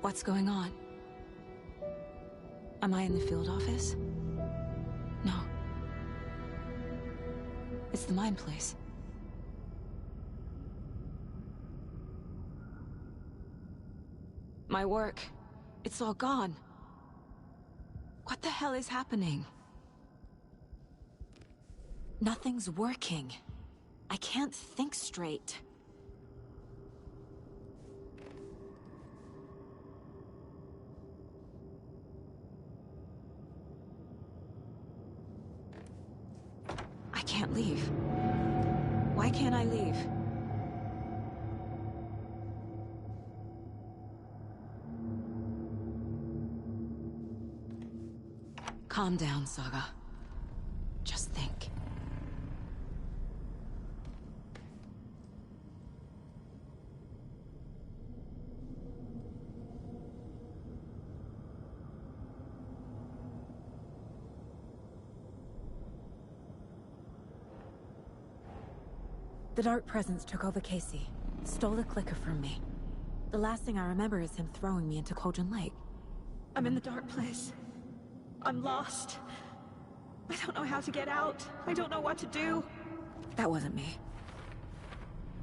What's going on? Am I in the field office? No. It's the mine place. My work. It's all gone. What the hell is happening? Nothing's working. I can't think straight. I can't leave. Why can't I leave? Calm down, Saga. Just think. The Dark Presence took over Casey, stole the clicker from me. The last thing I remember is him throwing me into Cauldron Lake. I'm in the dark place. I'm lost. I don't know how to get out. I don't know what to do. That wasn't me.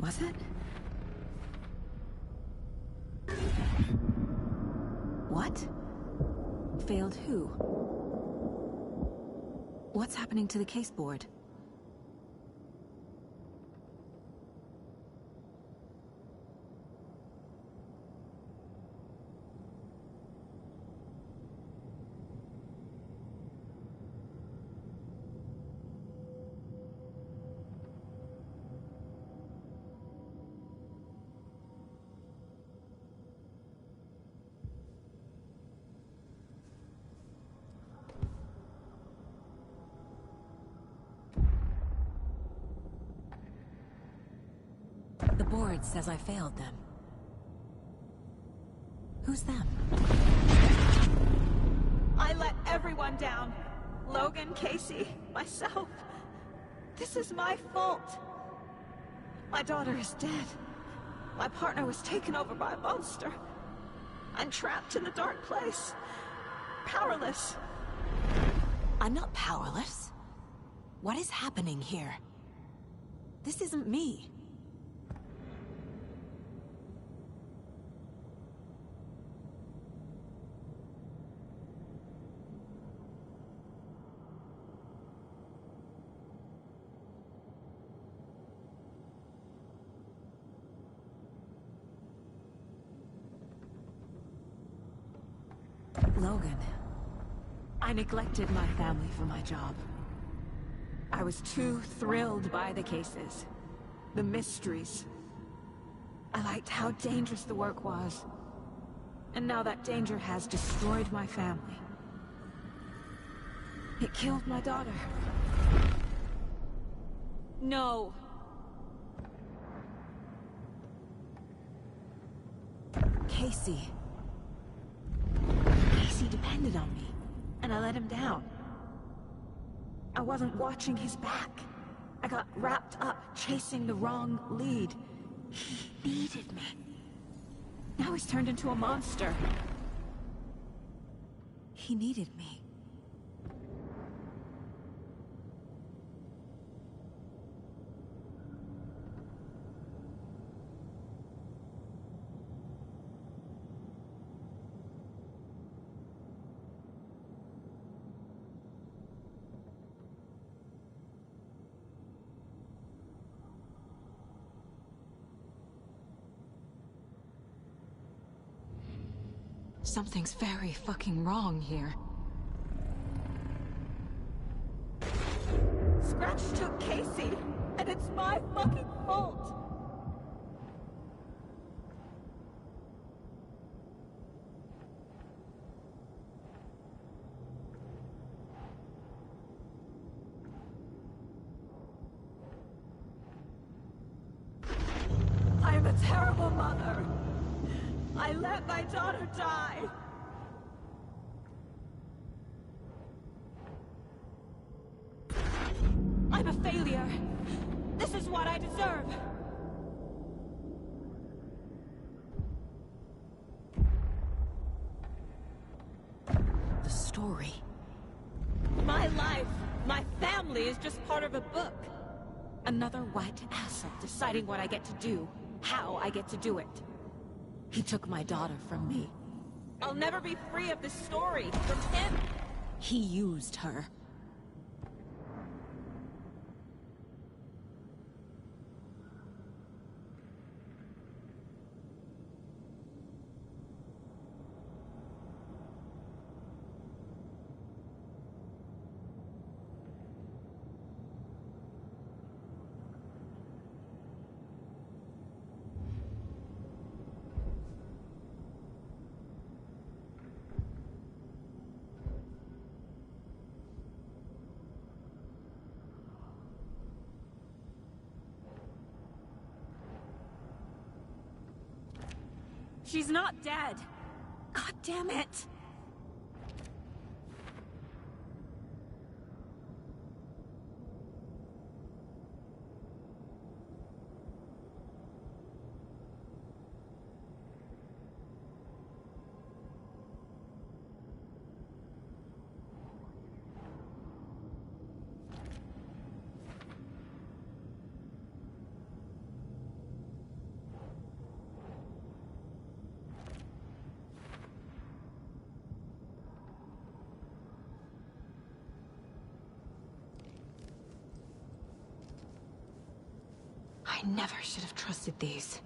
Was it? What? Failed who? What's happening to the case board? The board says I failed them. Who's them? I let everyone down. Logan, Casey, myself. This is my fault. My daughter is dead. My partner was taken over by a monster. I'm trapped in the dark place. Powerless. I'm not powerless. What is happening here? This isn't me. Logan. I neglected my family for my job. I was too thrilled by the cases, the mysteries. I liked how dangerous the work was. And now that danger has destroyed my family. It killed my daughter. No. Casey. Casey depended on me, and I let him down. I wasn't watching his back. I got wrapped up chasing the wrong lead. He needed me. Now he's turned into a monster. He needed me. Something's very fucking wrong here. Scratch took Casey, and it's my fucking fault. I'm a terrible mother. I let my daughter die. I'm a failure. This is what I deserve. story. My life, my family is just part of a book. Another white asshole deciding what I get to do, how I get to do it. He took my daughter from me. I'll never be free of this story from him. He used her. She's not dead. God damn it! I never should have trusted these.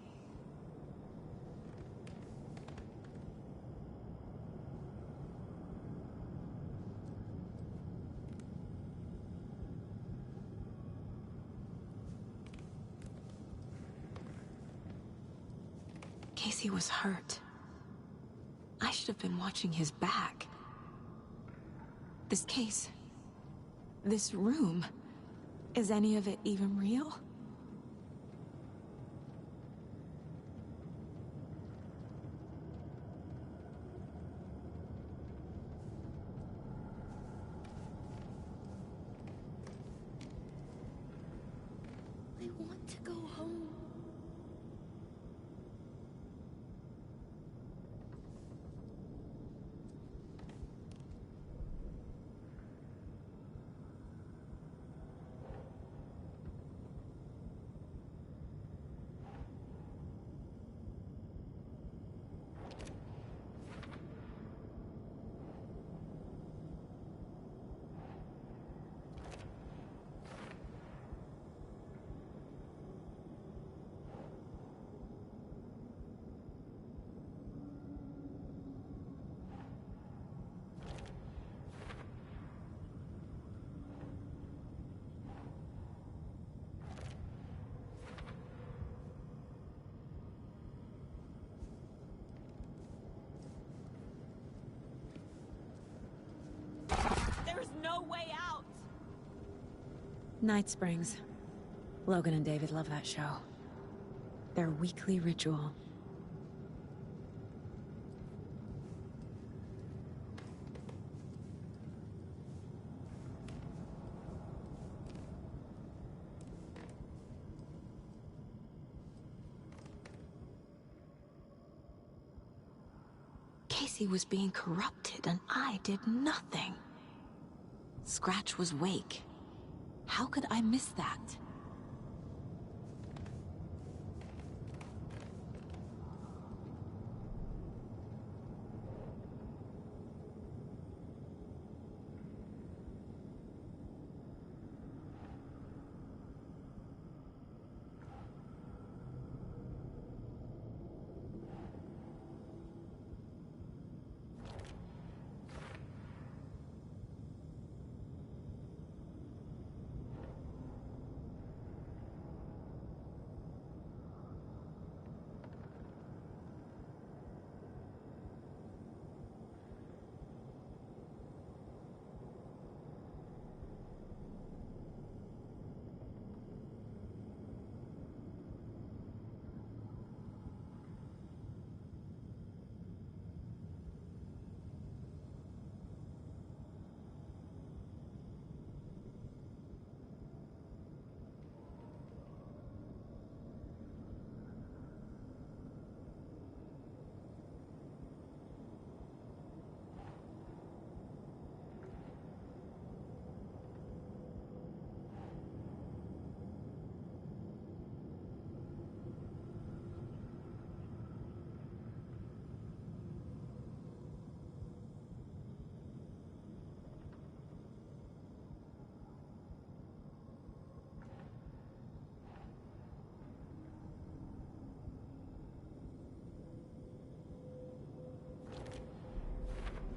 Casey was hurt. I should have been watching his back. This case... this room... is any of it even real? I want to go home. There's no way out! Night Springs. Logan and David love that show. Their weekly ritual. Casey was being corrupted and I did nothing. Scratch was Wake. How could I miss that?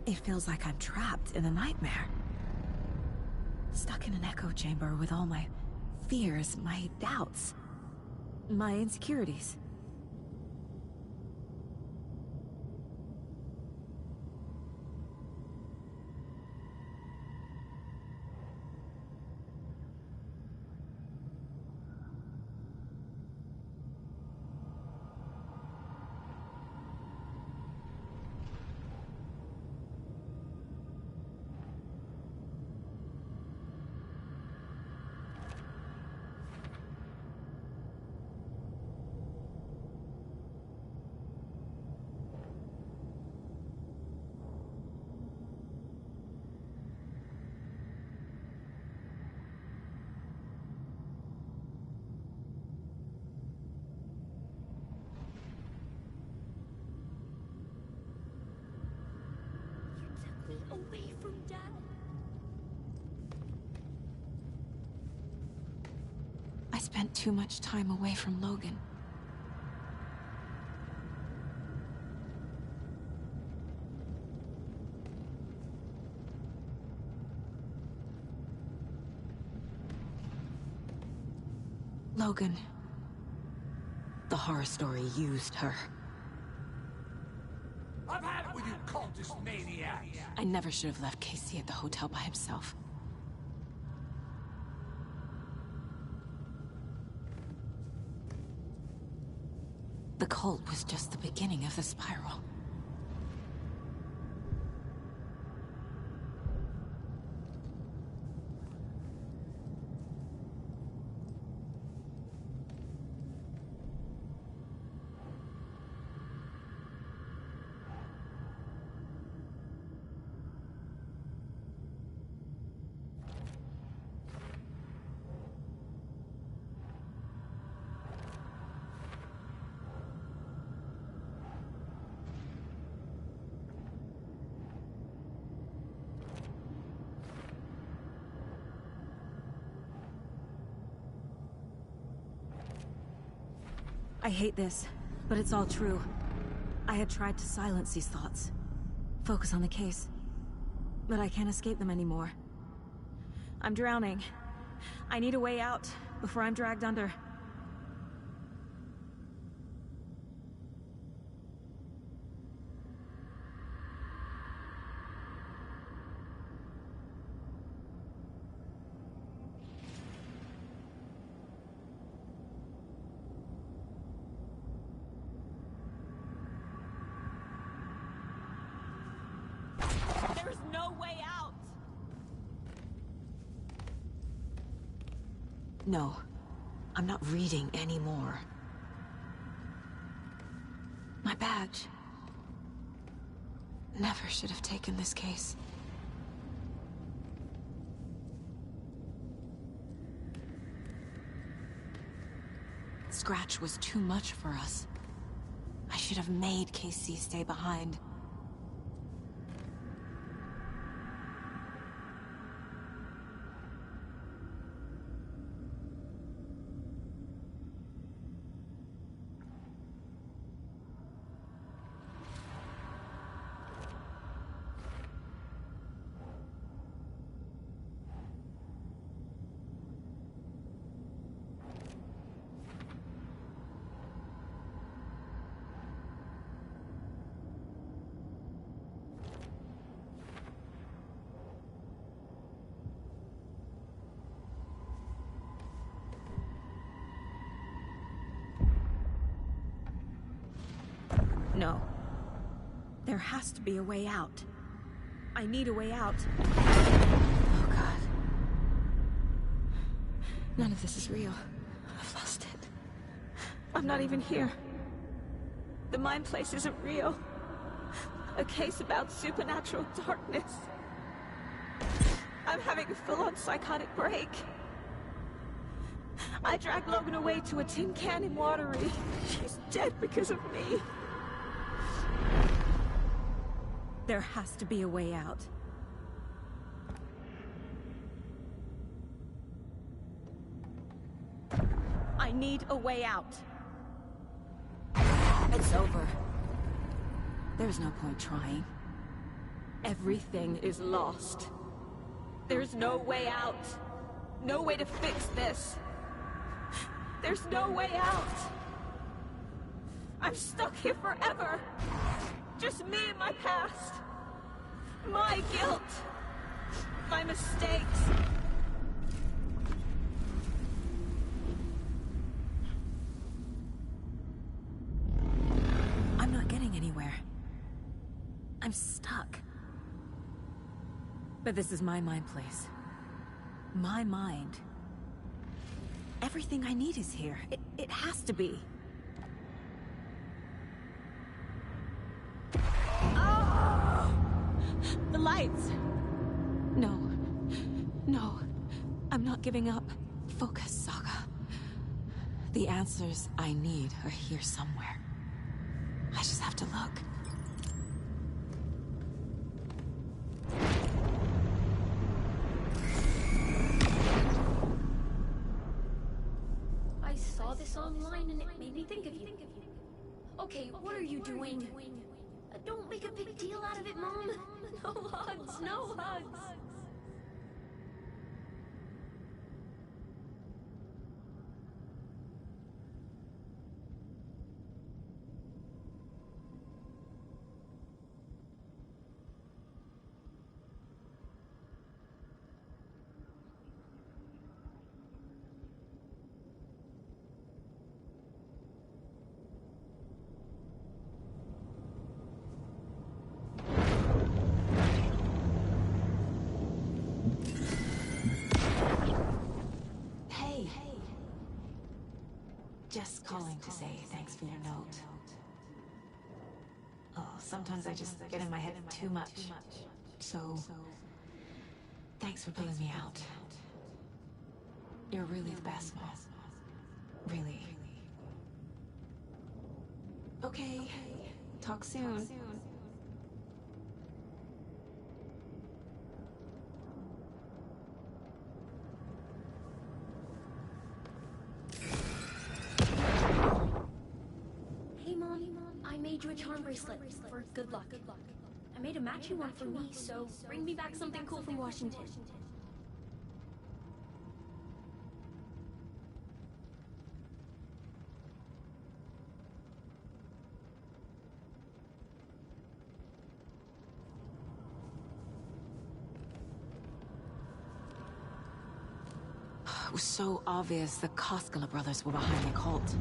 It feels like I'm trapped in a nightmare. Stuck in an echo chamber with all my fears, my doubts, my insecurities. Away from Dad. I spent too much time away from Logan. Logan. The horror story used her. I've had it with you cultist maniacs! I never should have left Casey at the hotel by himself. The cult was just the beginning of the spiral. I hate this, but it's all true. I had tried to silence these thoughts. Focus on the case. But I can't escape them anymore. I'm drowning. I need a way out before I'm dragged under. There's no way out! No, I'm not reading anymore. My badge. Never should have taken this case. Scratch was too much for us. I should have made Casey stay behind. No. There has to be a way out. I need a way out. Oh, God. None of this is real. I've lost it. I'm not even here. The mind place isn't real. A case about supernatural darkness. I'm having a full-on psychotic break. I dragged Logan away to a tin can in Watery. She's dead because of me. There has to be a way out. I need a way out. It's over. There's no point trying. Everything is lost. There's no way out. No way to fix this. There's no way out. I'm stuck here forever. Just me and my past. My guilt. My mistakes. I'm not getting anywhere. I'm stuck. But this is my mind place. My mind. Everything I need is here. It has to be. Oh! The lights! No. No. I'm not giving up. Focus, Saga. The answers I need are here somewhere. I just have to look. I saw this online and it made me think of you. Okay, what are you doing? Don't make a big deal out of it, Mom. No hugs, no hugs. Just calling to say thanks for your note. Oh, sometimes I just get in my head too much. So, thanks for pulling me out. You're really the best, Mom. Really. Okay. Talk soon. I made you a charm bracelet for good luck. I made a matching one for me, so bring me back something cool from Washington. It was so obvious the Koskela brothers were behind the cult.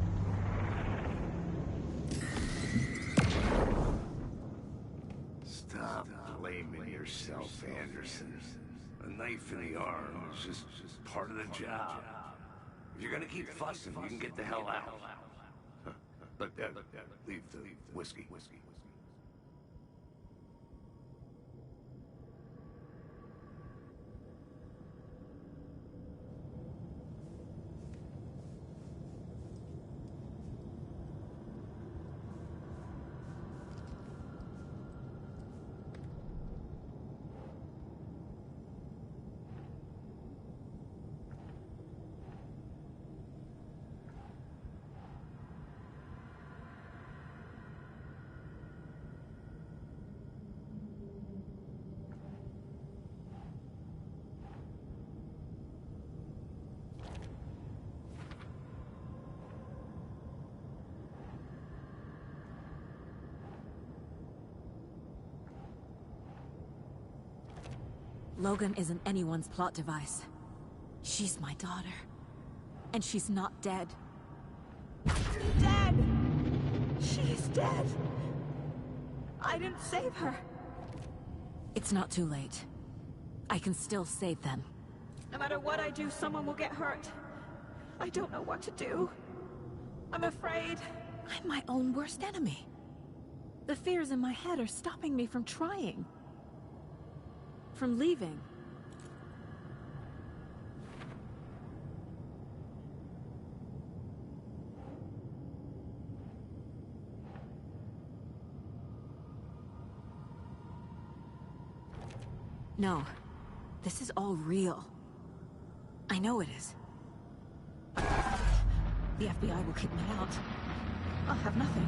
Stop blaming yourself, Anderson. A knife in the arm is just part of the job. If you're gonna keep fussing, you can get the hell out. But leave the whiskey. Logan isn't anyone's plot device. She's my daughter. And she's not dead. Dead! She's dead! I didn't save her. It's not too late. I can still save them. No matter what I do, someone will get hurt. I don't know what to do. I'm afraid. I'm my own worst enemy. The fears in my head are stopping me from trying. From leaving. No. This is all real. I know it is. The FBI will kick me out. I'll have nothing.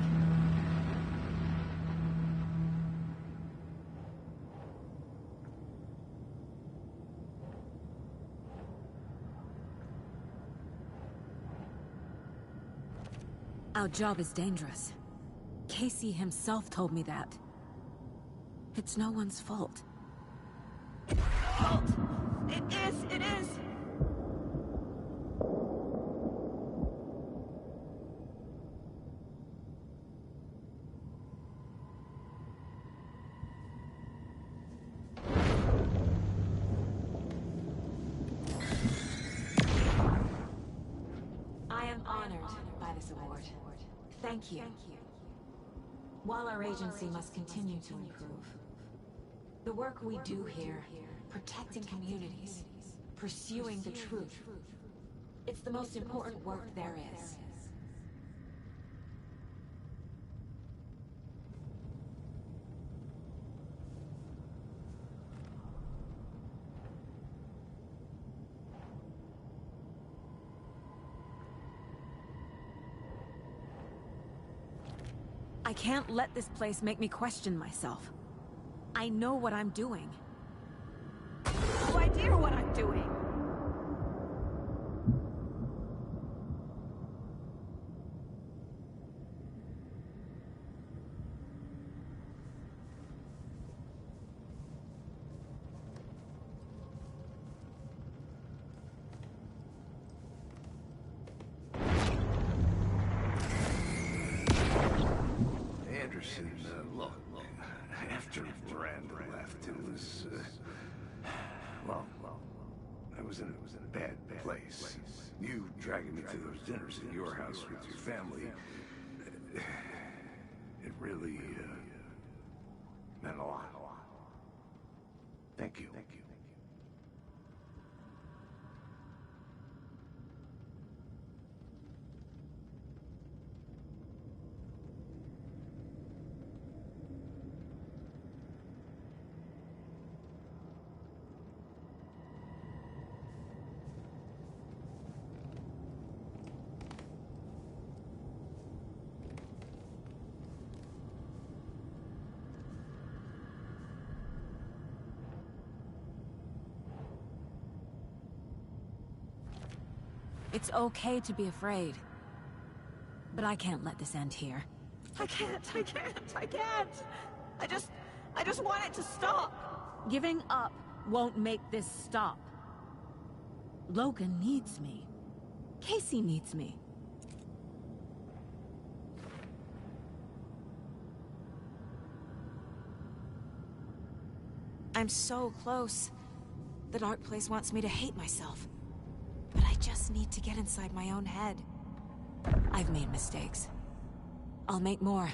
Our job is dangerous. Casey himself told me that. It's no one's fault. Fault! It is! It is! I am honored by this award. Thank you. While our agency must continue to improve, the work we do here, protecting communities, pursuing the truth, it's the most important work there is. I can't let this place make me question myself. I know what I'm doing. No idea what I'm doing! Anderson, look, after Miranda left, it was, well, I was in a bad place. You dragging me to those dinners at your house with your family, it really, meant a lot. Thank you. It's okay to be afraid. But I can't let this end here. I can't! I just want it to stop! Giving up won't make this stop. Logan needs me. Casey needs me. I'm so close. The Dark Place wants me to hate myself. But I just need to get inside my own head. I've made mistakes. I'll make more.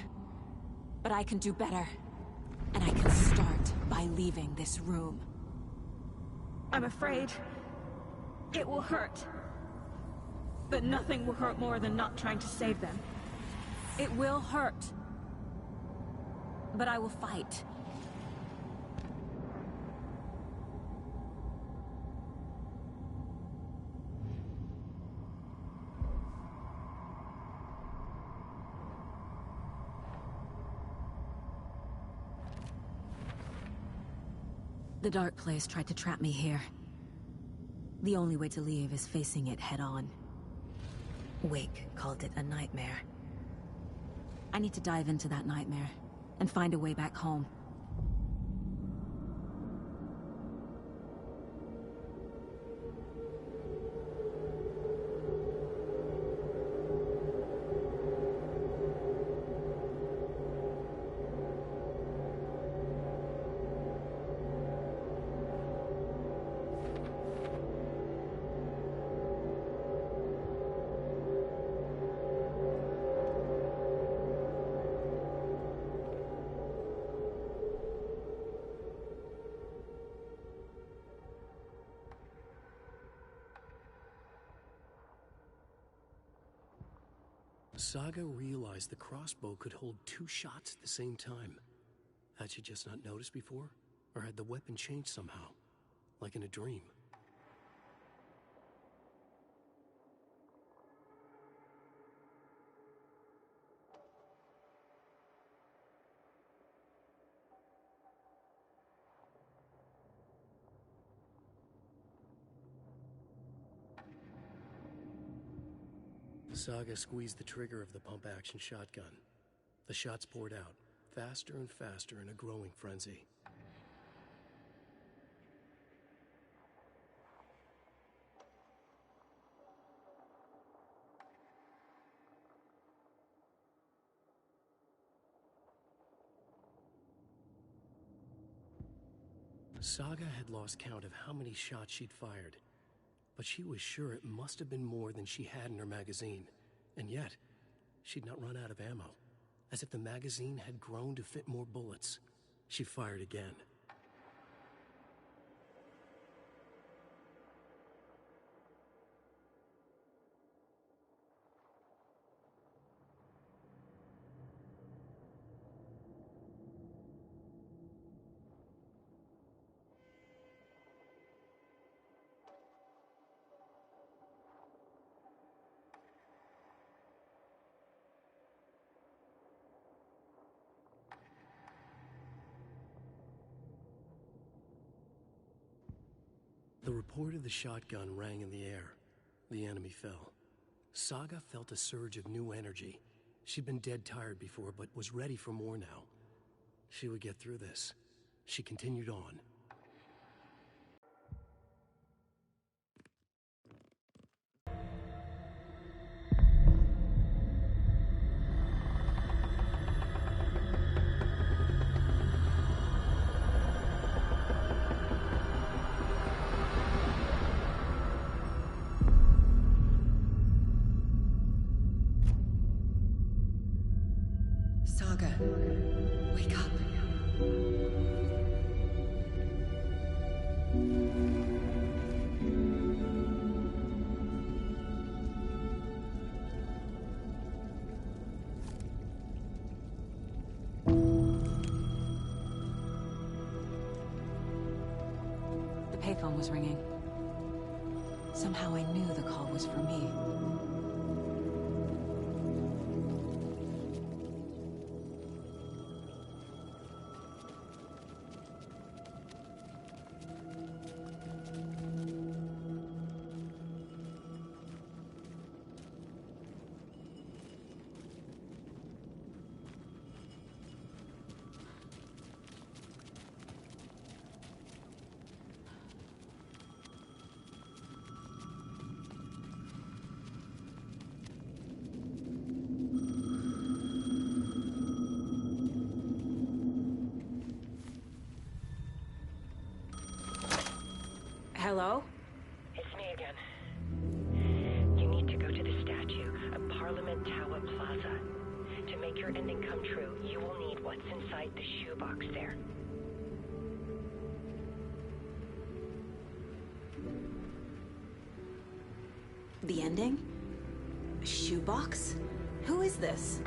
But I can do better. And I can start by leaving this room. I'm afraid it will hurt. But nothing will hurt more than not trying to save them. It will hurt. But I will fight. The Dark Place tried to trap me here. The only way to leave is facing it head-on. Wake called it a nightmare. I need to dive into that nightmare, and find a way back home. Saga realized the crossbow could hold 2 shots at the same time. Had she just not noticed before? Or had the weapon changed somehow? Like in a dream? Saga squeezed the trigger of the pump-action shotgun. The shots poured out, faster and faster in a growing frenzy. Saga had lost count of how many shots she'd fired, but she was sure it must have been more than she had in her magazine. And yet, she'd not run out of ammo. As if the magazine had grown to fit more bullets. She fired again. The report of the shotgun rang in the air. The enemy fell. Saga felt a surge of new energy. She'd been dead tired before, but was ready for more now. She would get through this. She continued on. Saga, wake up. The payphone was ringing. Somehow I knew the call was for me. Hello? It's me again. You need to go to the statue at Parliament Tower Plaza. To make your ending come true, you will need what's inside the shoebox there. The ending? A shoebox? Who is this?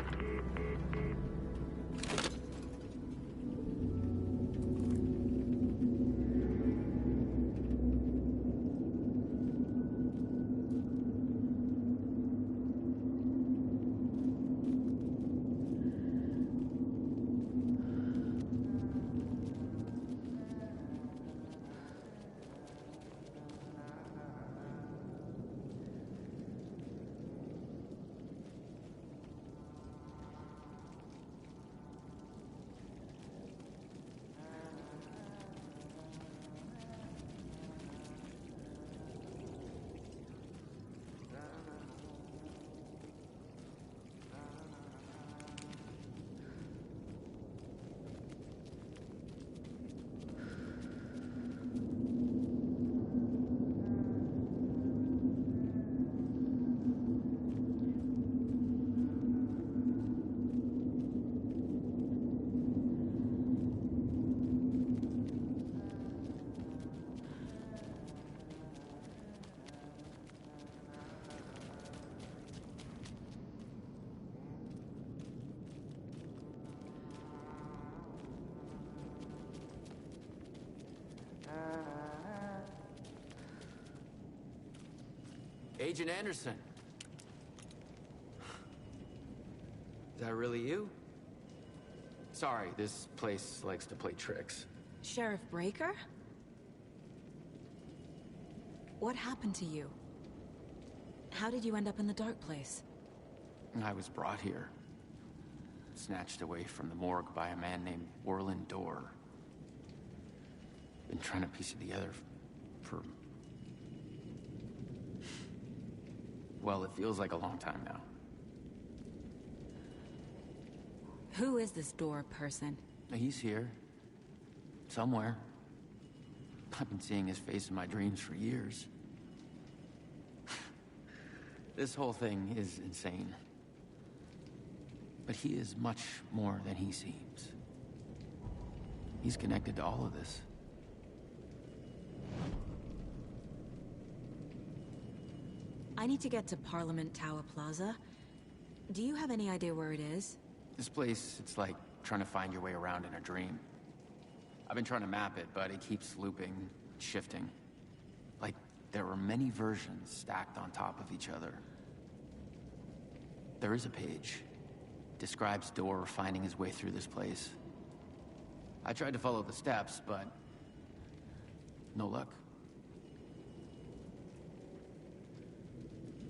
Agent Anderson. Is that really you? Sorry, this place likes to play tricks. Sheriff Breaker? What happened to you? How did you end up in the dark place? I was brought here. Snatched away from the morgue by a man named Orland Dorr. Been trying to piece it together for... well, it feels like a long time now. Who is this Dorr person? He's here. Somewhere. I've been seeing his face in my dreams for years. This whole thing is insane. But he is much more than he seems. He's connected to all of this. I need to get to Parliament Tower Plaza. Do you have any idea where it is? This place, it's like trying to find your way around in a dream. I've been trying to map it, but it keeps looping, shifting. Like there are many versions stacked on top of each other. There is a page. Describes Dorr finding his way through this place. I tried to follow the steps, but no luck.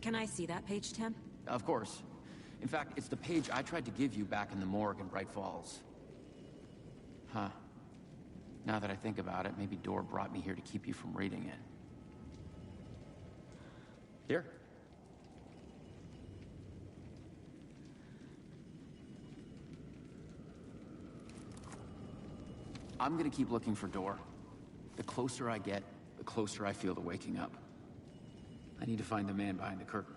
Can I see that page, Tim? Of course. In fact, it's the page I tried to give you back in the morgue in Bright Falls. Huh. Now that I think about it, maybe Dorr brought me here to keep you from reading it. Here. I'm gonna keep looking for Dorr. The closer I get, the closer I feel to waking up. I need to find the man behind the curtain.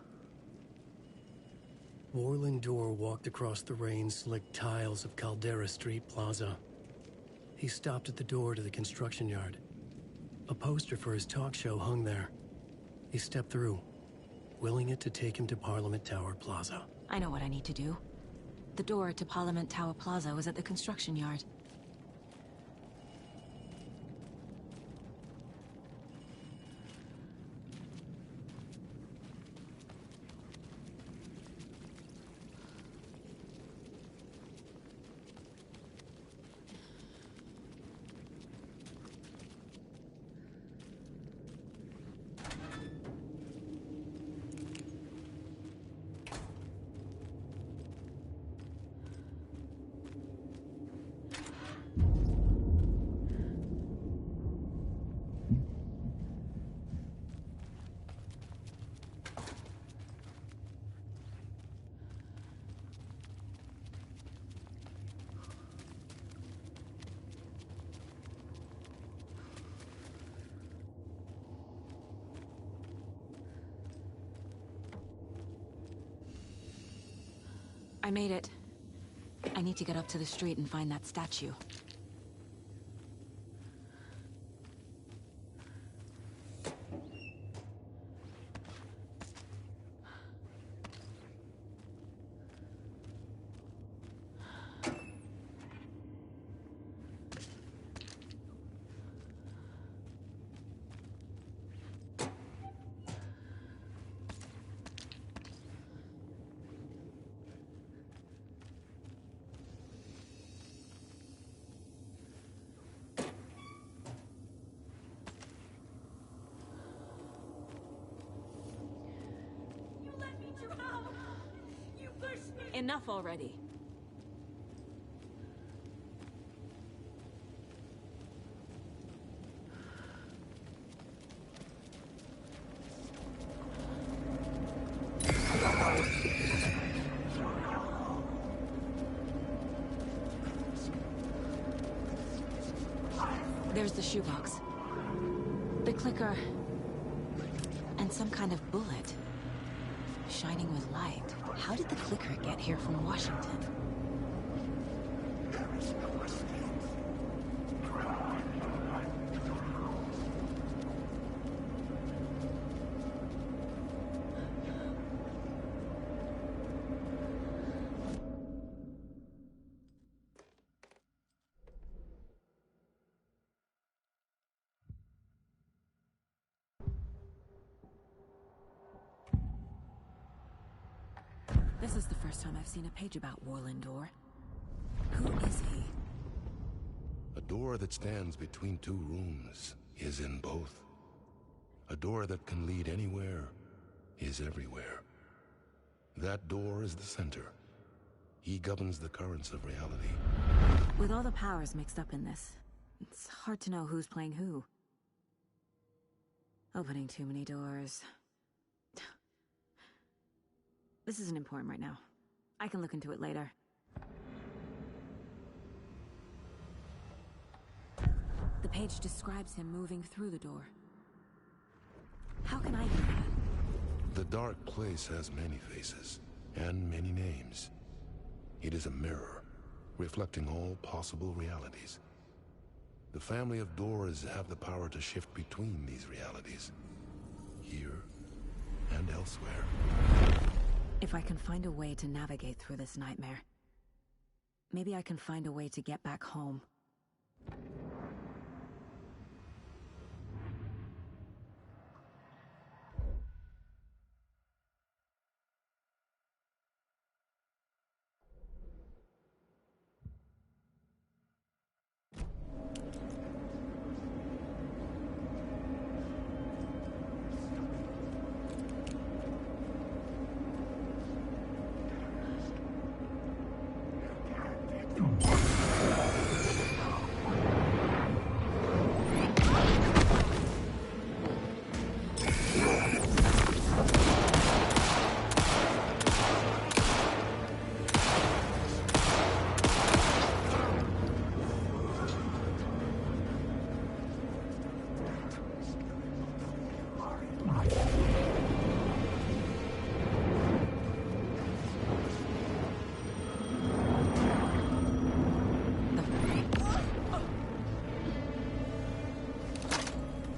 Orland Dorr walked across the rain-slicked tiles of Caldera Street Plaza. He stopped at the door to the construction yard. A poster for his talk show hung there. He stepped through, willing it to take him to Parliament Tower Plaza. I know what I need to do. The door to Parliament Tower Plaza was at the construction yard. I made it. I need to get up to the street and find that statue. Enough already. There's the shoebox. The clicker. And some kind of bullet. Shining with light. How did the clicker get here from Washington? This is the first time I've seen a page about Orland Dorr. Who is he? A door that stands between two rooms is in both. A door that can lead anywhere is everywhere. That door is the center. He governs the currents of reality. With all the powers mixed up in this, it's hard to know who's playing who. Opening too many doors. This isn't important right now. I can look into it later. The page describes him moving through the door. How can I do that? The dark place has many faces, and many names. It is a mirror, reflecting all possible realities. The family of Doors have the power to shift between these realities, here and elsewhere. If I can find a way to navigate through this nightmare, maybe I can find a way to get back home.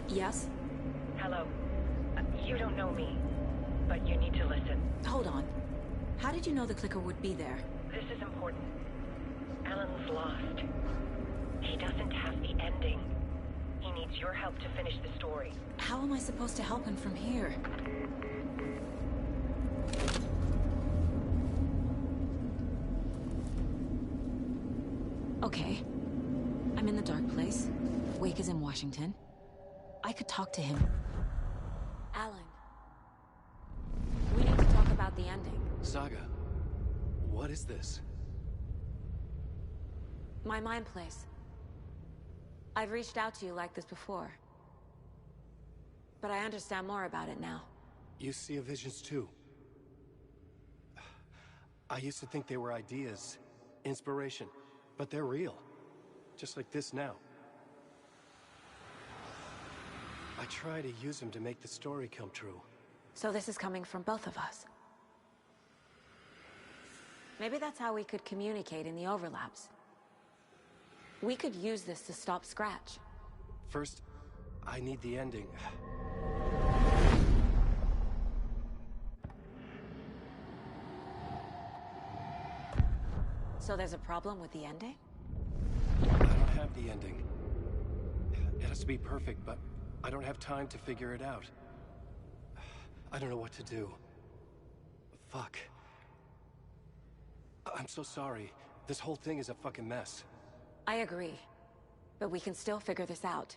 Yes? Hello. You don't know me, but you need to listen. Hold on. How did you know the clicker would be there? This is important. Alan's lost. He doesn't have the ending. He needs your help to finish the story. How am I supposed to help him from here? Okay. I'm in the dark place. Wake is in Washington. I could talk to him. Alan. We need to talk about the ending. Saga, what is this? My mind place. I've reached out to you like this before. But I understand more about it now. You see visions too. I used to think they were ideas, inspiration, but they're real. Just like this now. I try to use them to make the story come true. So this is coming from both of us. Maybe that's how we could communicate in the overlaps. We could use this to stop Scratch. First, I need the ending. So there's a problem with the ending? I don't have the ending. It has to be perfect, but I don't have time to figure it out. I don't know what to do. Fuck. I'm so sorry. This whole thing is a fucking mess. I agree. But we can still figure this out.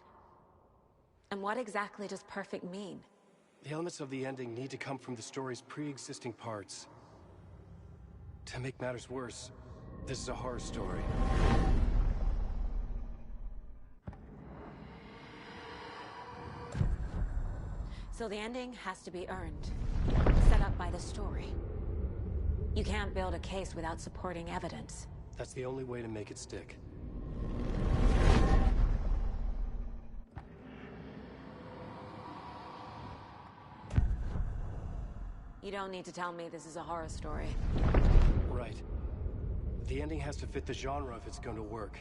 And what exactly does perfect mean? The elements of the ending need to come from the story's pre-existing parts. To make matters worse, this is a horror story. So the ending has to be earned. Set up by the story. You can't build a case without supporting evidence. That's the only way to make it stick. You don't need to tell me this is a horror story. Right. The ending has to fit the genre if it's going to work.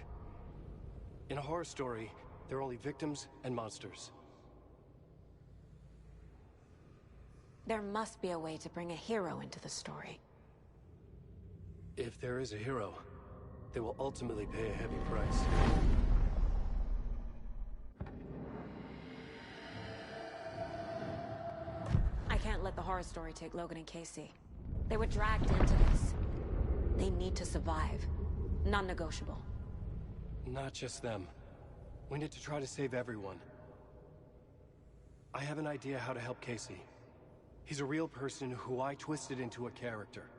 In a horror story, there are only victims and monsters. There must be a way to bring a hero into the story. If there is a hero, they will ultimately pay a heavy price. I can't let the horror story take Logan and Casey. They were dragged into this. They need to survive. Non-negotiable. Not just them. We need to try to save everyone. I have an idea how to help Casey. He's a real person who I twisted into a character.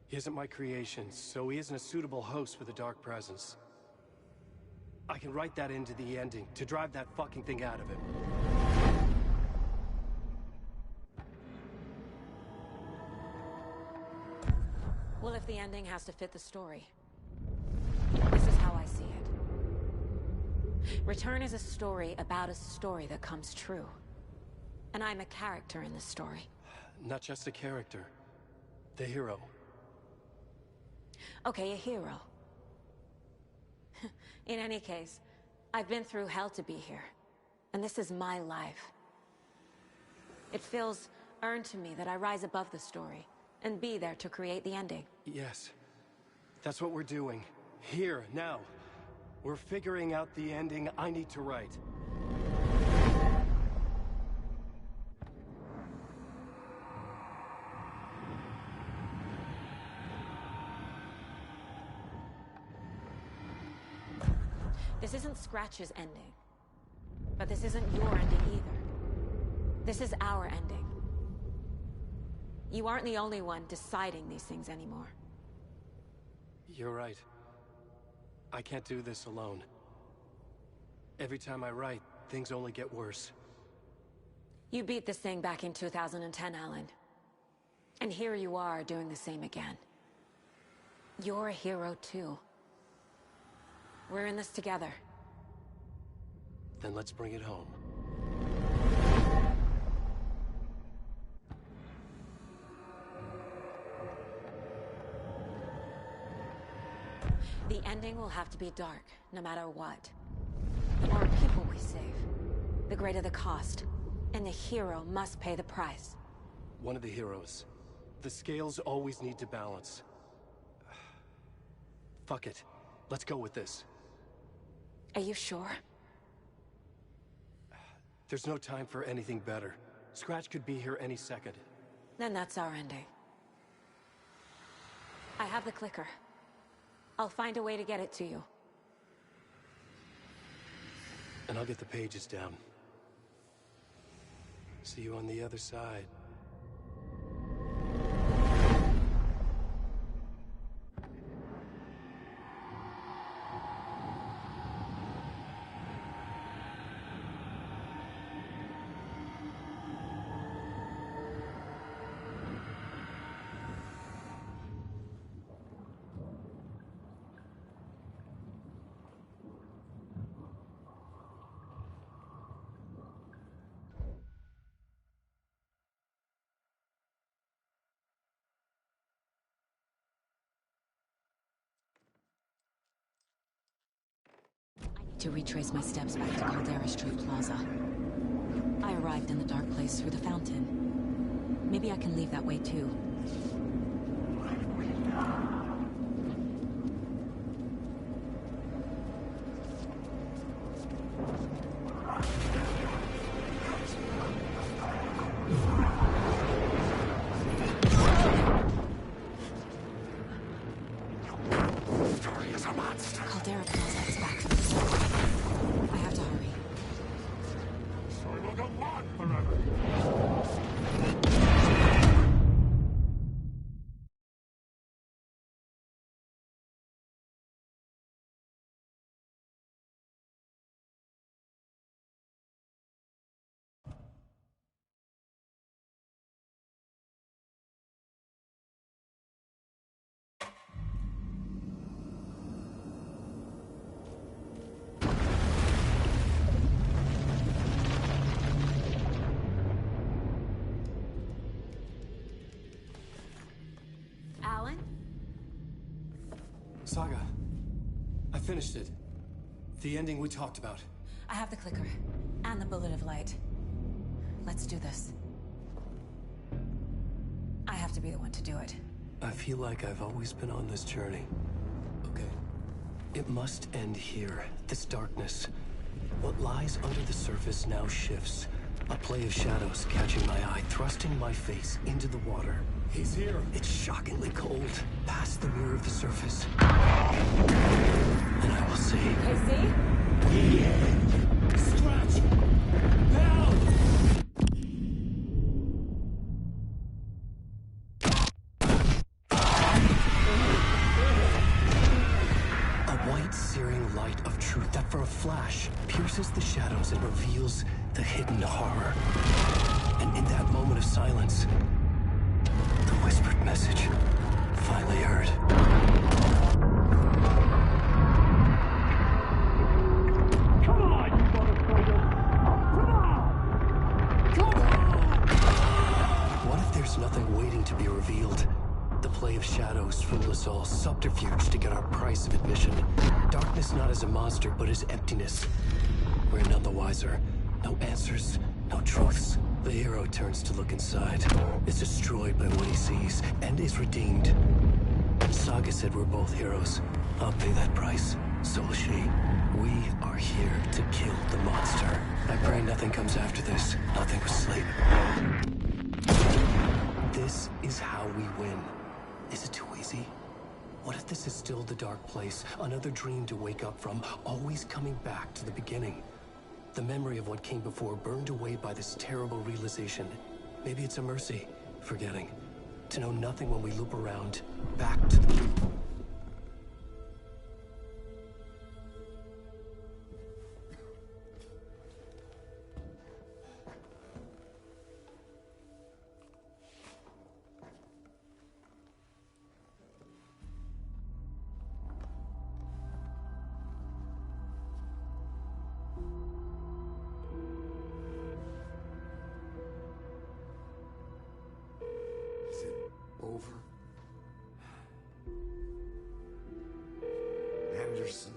He isn't my creation, so he isn't a suitable host for the Dark Presence. I can write that into the ending to drive that fucking thing out of him. Well, if the ending has to fit the story, this is how I see it. Return is a story about a story that comes true. And I'm a character in this story. Not just a character. The hero. Okay, a hero. In any case, I've been through hell to be here. And this is my life. It feels earned to me that I rise above the story and be there to create the ending. Yes. That's what we're doing. Here, now. We're figuring out the ending I need to write. This isn't Scratch's ending. But this isn't your ending either. This is our ending. You aren't the only one deciding these things anymore. You're right. I can't do this alone. Every time I write, things only get worse. You beat this thing back in 2010, Alan. And here you are doing the same again. You're a hero too. We're in this together. Then let's bring it home. The ending will have to be dark, no matter what. The more people we save, the greater the cost. And the hero must pay the price. One of the heroes. The scales always need to balance. Fuck it. Let's go with this. Are you sure? There's no time for anything better. Scratch could be here any second. Then that's our ending. I have the clicker. I'll find a way to get it to you. And I'll get the pages down. See you on the other side. To retrace my steps back to Caldera Street Plaza. I arrived in the dark place through the fountain. Maybe I can leave that way too. Caldera Plaza is back. I have to hurry. So it will go on forever. Alan? Saga, I finished it. The ending we talked about. I have the clicker. And the bullet of light. Let's do this. I have to be the one to do it. I feel like I've always been on this journey. Okay. It must end here. This darkness. What lies under the surface now shifts. A play of shadows catching my eye, thrusting my face into the water. He's here. It's shockingly cold, past the mirror of the surface. And I will say... Casey? Yeah. Scratch! Help! white, searing light of truth that for a flash pierces the shadows and reveals the hidden horror. And in that moment of silence, the whispered message finally heard. Come on, you motherfucker! Come on! Come on! What if there's nothing waiting to be revealed? The play of shadows fool us all, subterfuge to get our price of admission. Darkness not as a monster, but as emptiness. We're none the wiser. No answers, no truths. The hero turns to look inside, is destroyed by what he sees, and is redeemed. Saga said we're both heroes. I'll pay that price. So will she. We are here to kill the monster. I pray nothing comes after this. Nothing but sleep. This is how we win. Is it too easy? What if this is still the dark place? Another dream to wake up from, always coming back to the beginning. The memory of what came before burned away by this terrible realization. Maybe it's a mercy, forgetting. To know nothing when we loop around, back to the... Is it over? Anderson?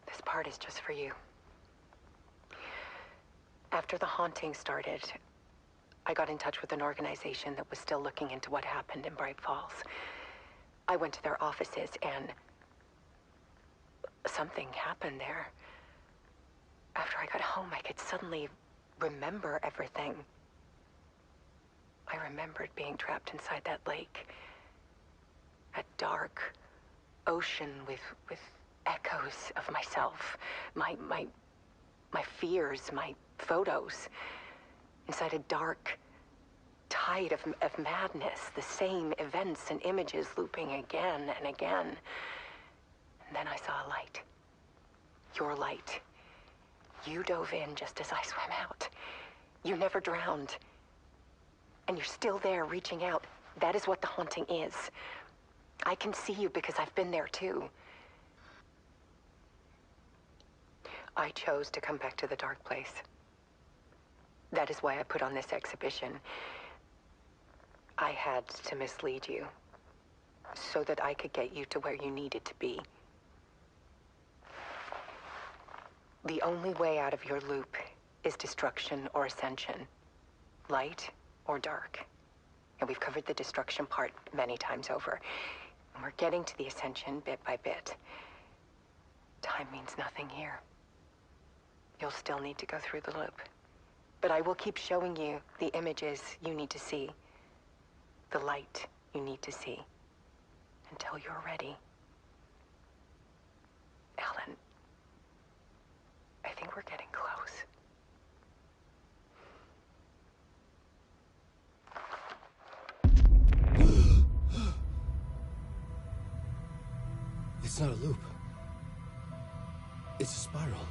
This part is just for you. After the haunting started, I got in touch with an organization that was still looking into what happened in Bright Falls. I went to their offices and something happened there. After I got home, I could suddenly remember everything. I remembered being trapped inside that lake. A dark ocean with echoes of myself. My fears, my photos. Inside a dark tide of madness. The same events and images looping again and again. And then I saw a light. Your light. You dove in just as I swam out. You never drowned. And you're still there reaching out. That is what the haunting is. I can see you because I've been there too. I chose to come back to the dark place. That is why I put on this exhibition. I had to mislead you, so that I could get you to where you needed to be. The only way out of your loop is destruction or ascension. Light or dark. And we've covered the destruction part many times over. And we're getting to the ascension bit by bit. Time means nothing here. You'll still need to go through the loop. But I will keep showing you the images you need to see. The light you need to see. Until you're ready. Alan, I think we're getting close. It's not a loop. It's a spiral.